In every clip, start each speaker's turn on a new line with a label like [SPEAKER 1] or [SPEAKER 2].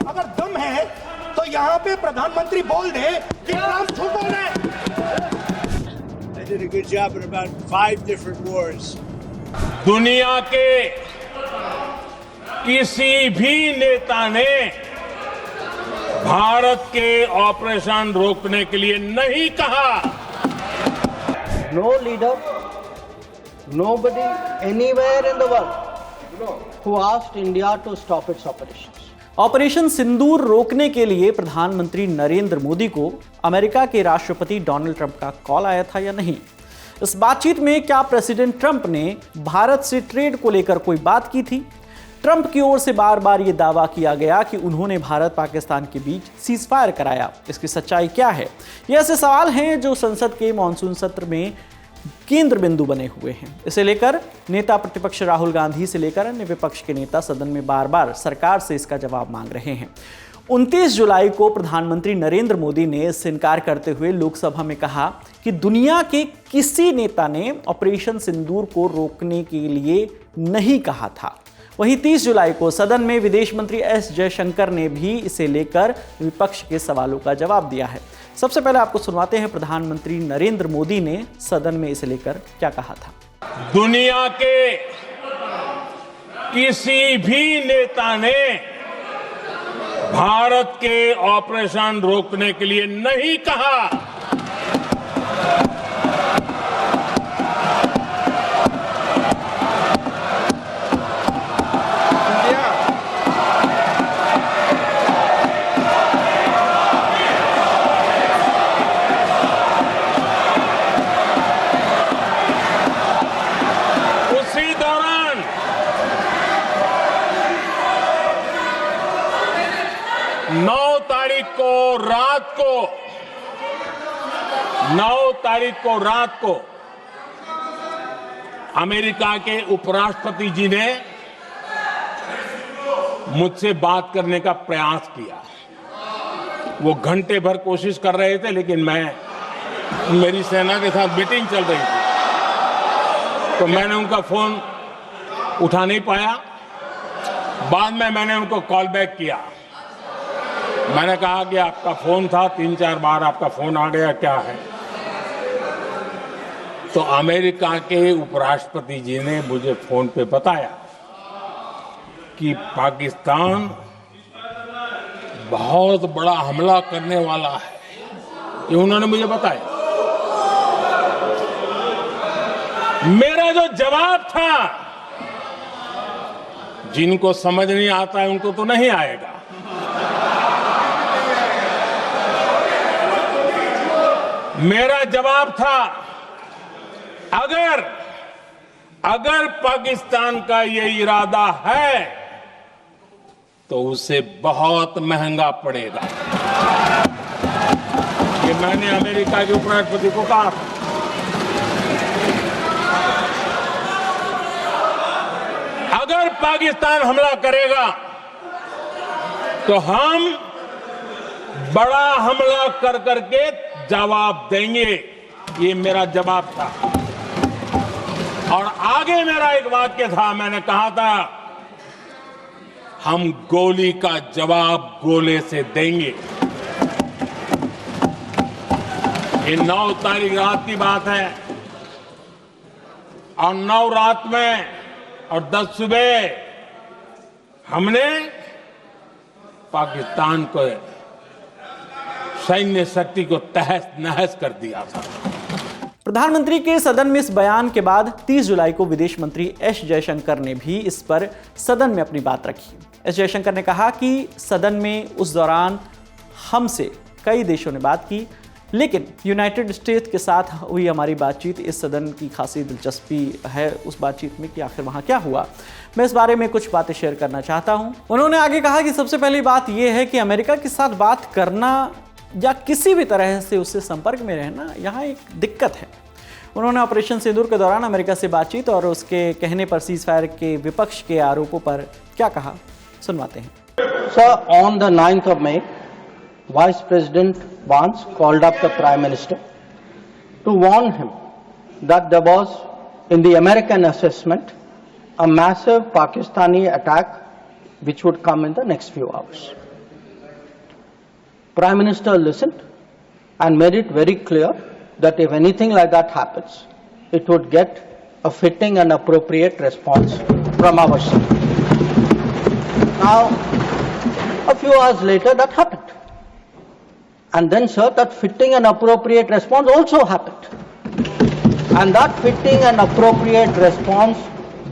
[SPEAKER 1] अगर दम है तो यहाँ पे प्रधानमंत्री बोल दे कि ट्रंप झूठ बोल रहे हैं।
[SPEAKER 2] I did a good job in about 5 different wars.
[SPEAKER 3] दुनिया के किसी भी नेता ने भारत के ऑपरेशन रोकने के लिए नहीं कहा।
[SPEAKER 4] No leader, nobody anywhere in the world who asked India to stop its operations.
[SPEAKER 5] Operation Sindoor रोकने के लिए प्रधानमंत्री नरेंद्र मोदी को अमेरिका के राष्ट्रपति डोनाल्ड ट्रंप का कॉल आया था या नहीं? इस बातचीत में क्या प्रेसिडेंट ट्रंप ने भारत से ट्रेड को लेकर कोई बात की थी? ट्रंप की ओर से बार बार यह दावा किया गया कि उन्होंने भारत पाकिस्तान के बीच सीजफायर कराया। इसकी सच्चाई क्या है? ये ऐसे सवाल हैं जो संसद के मॉनसून सत्र में केंद्र बिंदु बने हुए हैं। इसे लेकर नेता प्रतिपक्ष राहुल गांधी से लेकर अन्य विपक्ष के नेता सदन में बार बार सरकार से इसका जवाब मांग रहे हैं। 29 जुलाई को प्रधानमंत्री नरेंद्र मोदी ने इससे इनकार करते हुए लोकसभा में कहा कि दुनिया के किसी नेता ने ऑपरेशन सिंदूर को रोकने के लिए नहीं कहा था। वहीं 30 जुलाई को सदन में विदेश मंत्री एस जयशंकर ने भी इसे लेकर विपक्ष के सवालों का जवाब दिया है। सबसे पहले आपको सुनवाते हैं प्रधानमंत्री नरेंद्र मोदी ने सदन में इसे लेकर क्या कहा था।
[SPEAKER 3] दुनिया के किसी भी नेता ने भारत के ऑपरेशन रोकने के लिए नहीं कहा। उसी दौरान 9 तारीख को रात को अमेरिका के उपराष्ट्रपति जी ने मुझसे बात करने का प्रयास किया। वो घंटे भर कोशिश कर रहे थे, लेकिन मेरी सेना के साथ मीटिंग चल रही थी, तो मैंने उनका फोन उठा नहीं पाया। बाद में मैंने उनको कॉल बैक किया। मैंने कहा कि आपका फोन था, 3-4 बार आपका फोन आ गया, क्या है? तो अमेरिका के उपराष्ट्रपति जी ने मुझे फोन पे बताया कि पाकिस्तान बहुत बड़ा हमला करने वाला है। ये उन्होंने मुझे बताया। मेरा जो जवाब था, जिनको समझ नहीं आता है उनको तो नहीं आएगा। मेरा जवाब था, अगर पाकिस्तान का ये इरादा है तो उसे बहुत महंगा पड़ेगा। ये मैंने अमेरिका के उपराष्ट्रपति को कहा। अगर पाकिस्तान हमला करेगा तो हम बड़ा हमला कर करके जवाब देंगे। ये मेरा जवाब था। और आगे मेरा एक वाक्य था, मैंने कहा था हम गोली का जवाब गोले से देंगे। ये 9 तारीख रात की बात है, और 9 रात में और 10 सुबह हमने पाकिस्तान को सैन्य शक्ति को तहस नहस कर दिया था।
[SPEAKER 5] प्रधानमंत्री के सदन में इस बयान के बाद 30 जुलाई को विदेश मंत्री एस जयशंकर ने भी इस पर सदन में अपनी बात रखी। एस जयशंकर ने कहा कि सदन में उस दौरान हमसे कई देशों ने बात की, लेकिन यूनाइटेड स्टेट्स के साथ हुई हमारी बातचीत इस सदन की खासी दिलचस्पी है उस बातचीत में कि आखिर वहाँ क्या हुआ। मैं इस बारे में कुछ बातें शेयर करना चाहता हूँ। उन्होंने आगे कहा कि सबसे पहली बात यह है कि अमेरिका के साथ बात करना या किसी भी तरह से उससे संपर्क में रहना यहाँ एक दिक्कत है। उन्होंने ऑपरेशन सिंदूर के दौरान अमेरिका से बातचीत और उसके कहने पर सीजफायर के विपक्ष के आरोपों पर क्या कहा, सुनवाते हैं।
[SPEAKER 4] Sir, on the 9th of May, Vice President Vance called up the Prime Minister to warn him that there was, in the American assessment, a massive Pakistani attack which would come in the next few hours. Prime Minister listened and made it very clear that if anything like that happens, it would get a fitting and appropriate response from our side. Now, a few hours later, that happened. And then, sir, that fitting and appropriate response also happened. And that fitting and appropriate response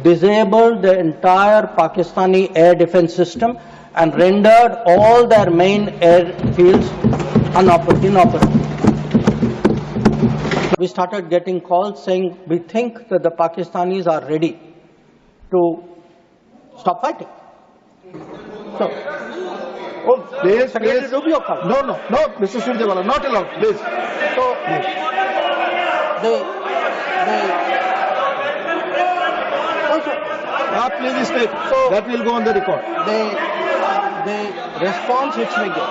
[SPEAKER 4] disabled the entire Pakistani air defense system and rendered all their main airfields inoperable. We started getting calls saying, we think that the Pakistanis are ready to stop fighting. So,
[SPEAKER 1] Please,
[SPEAKER 4] Secretary
[SPEAKER 1] please.
[SPEAKER 4] Rubio called.
[SPEAKER 1] No, Mr. Surjewala, not allowed, please.
[SPEAKER 4] So,
[SPEAKER 1] Please stay.
[SPEAKER 4] So-
[SPEAKER 1] That will go on the record.
[SPEAKER 4] the response which we gave,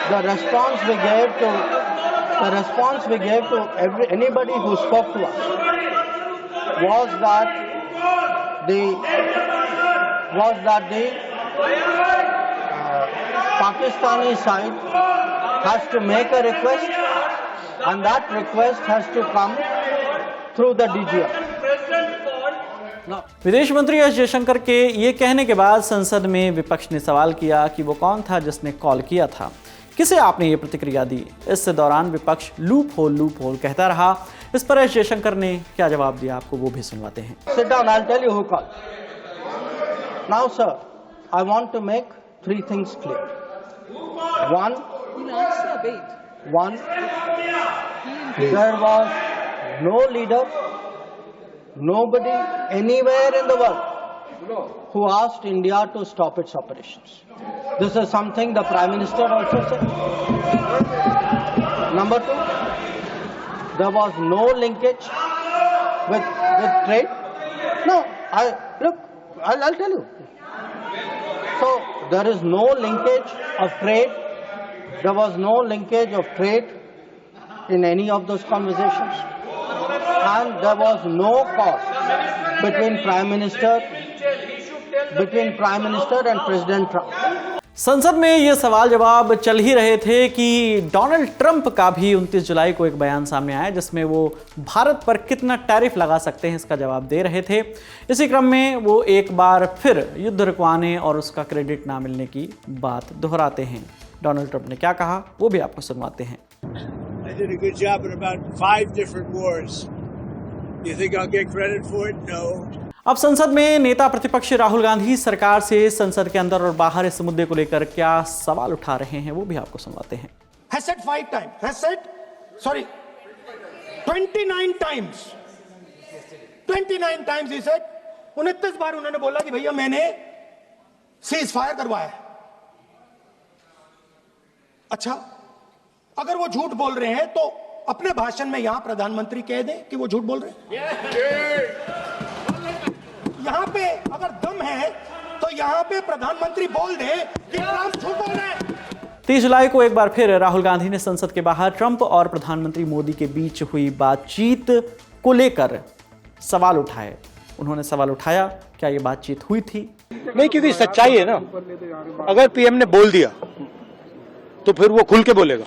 [SPEAKER 4] the response we gave to anybody who spoke to us was that the Pakistani side has to make a request, and that request has to come through the DGF.
[SPEAKER 5] विदेश मंत्री S Jaishankar के ये कहने के बाद संसद में विपक्ष ने सवाल किया कि वो कौन था जिसने कॉल किया था, किसे आपने ये प्रतिक्रिया दी। इस दौरान विपक्ष लूप होल कहता रहा। इस पर एस जयशंकर ने क्या जवाब दिया, आपको वो भी सुनवाते हैं।
[SPEAKER 4] Sit down, I'll tell you who called. Now, sir, I want to make three things clear. One, there was no leader, nobody anywhere in the world who asked India to stop its operations. This is something the Prime Minister also said. Number two, there was no linkage with trade. No, I'll tell you. So there is no linkage of trade. There was no linkage of trade in any of those conversations. And there was no cause between Prime Minister and President Trump.
[SPEAKER 5] संसद में ये सवाल जवाब चल ही रहे थे कि Donald Trump का भी 29 जुलाई को एक बयान सामने आया जिसमें वो भारत पर कितना टैरिफ लगा सकते हैं इसका जवाब दे रहे थे। इसी क्रम में वो एक बार फिर युद्ध रुकवाने और उसका क्रेडिट ना मिलने की बात दोहराते हैं। डोनाल्ड ट्रंप ने क्या कहा वो भी आपको सुनवाते हैं।
[SPEAKER 2] I did a good job in about 5 different wars. You think I'll get credit for it? No.
[SPEAKER 5] अब संसद में नेता प्रतिपक्ष राहुल गांधी सरकार से संसद के अंदर और बाहर इस मुद्दे को लेकर क्या सवाल उठा रहे हैं वो भी आपको सुनवाते हैं।
[SPEAKER 1] Has said 5 times. Has said, sorry, 29 times. 29 times he said. 29 बार उन्होंने बोला कि भैया मैंने सीज फायर करवाया। अच्छा, अगर वो झूठ बोल रहे हैं तो अपने भाषण में यहां प्रधानमंत्री कह दें कि वो झूठ बोल रहे हैं। यहां पे अगर दम है तो यहां पे प्रधानमंत्री बोल दे कि ट्रंप झूठ बोल रहे हैं।
[SPEAKER 5] 30 जुलाई को एक बार फिर राहुल गांधी ने संसद के बाहर ट्रंप और प्रधानमंत्री मोदी के बीच हुई बातचीत को लेकर सवाल उठाए। उन्होंने सवाल उठाया, क्या ये बातचीत हुई थी?
[SPEAKER 6] नहीं, क्योंकि सच्चाई है ना। अगर पीएम ने बोल दिया तो फिर वो खुल के बोलेगा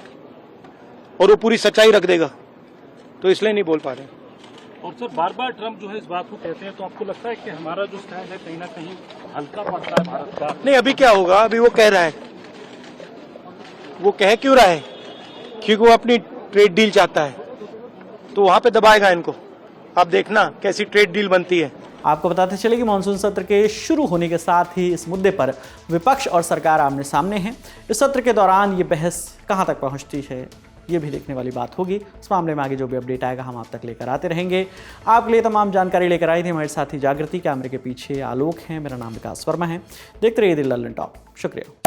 [SPEAKER 6] और वो पूरी सच्चाई रख देगा, तो इसलिए नहीं बोल पा रहे।
[SPEAKER 7] और सर बार बार ट्रंप जो है इस बात को कहते हैं, तो आपको लगता है कि हमारा जो स्टैंड है कहीं ना कहीं हल्का पड़ रहा है भारत का?
[SPEAKER 6] नहीं, अभी क्या होगा, अभी वो कह रहा है। वो कह क्यों रहा है? क्योंकि वो अपनी ट्रेड डील चाहता है, तो वहां पे दबाएगा इनको। आप देखना कैसी ट्रेड डील बनती है।
[SPEAKER 5] आपको बताते चले कि मानसून सत्र के शुरू होने के साथ ही इस मुद्दे पर विपक्ष और सरकार आमने सामने हैं। इस सत्र के दौरान ये बहस कहां तक पहुंचती है ये भी देखने वाली बात होगी। इस मामले में आगे जो भी अपडेट आएगा हम आप तक लेकर आते रहेंगे। आपके लिए तमाम जानकारी लेकर आई थी हमारे साथी जागृति। कैमरे के पीछे आलोक हैं, मेरा नाम विकास वर्मा है। देखते रहिए दिल लल्लन टॉप। शुक्रिया।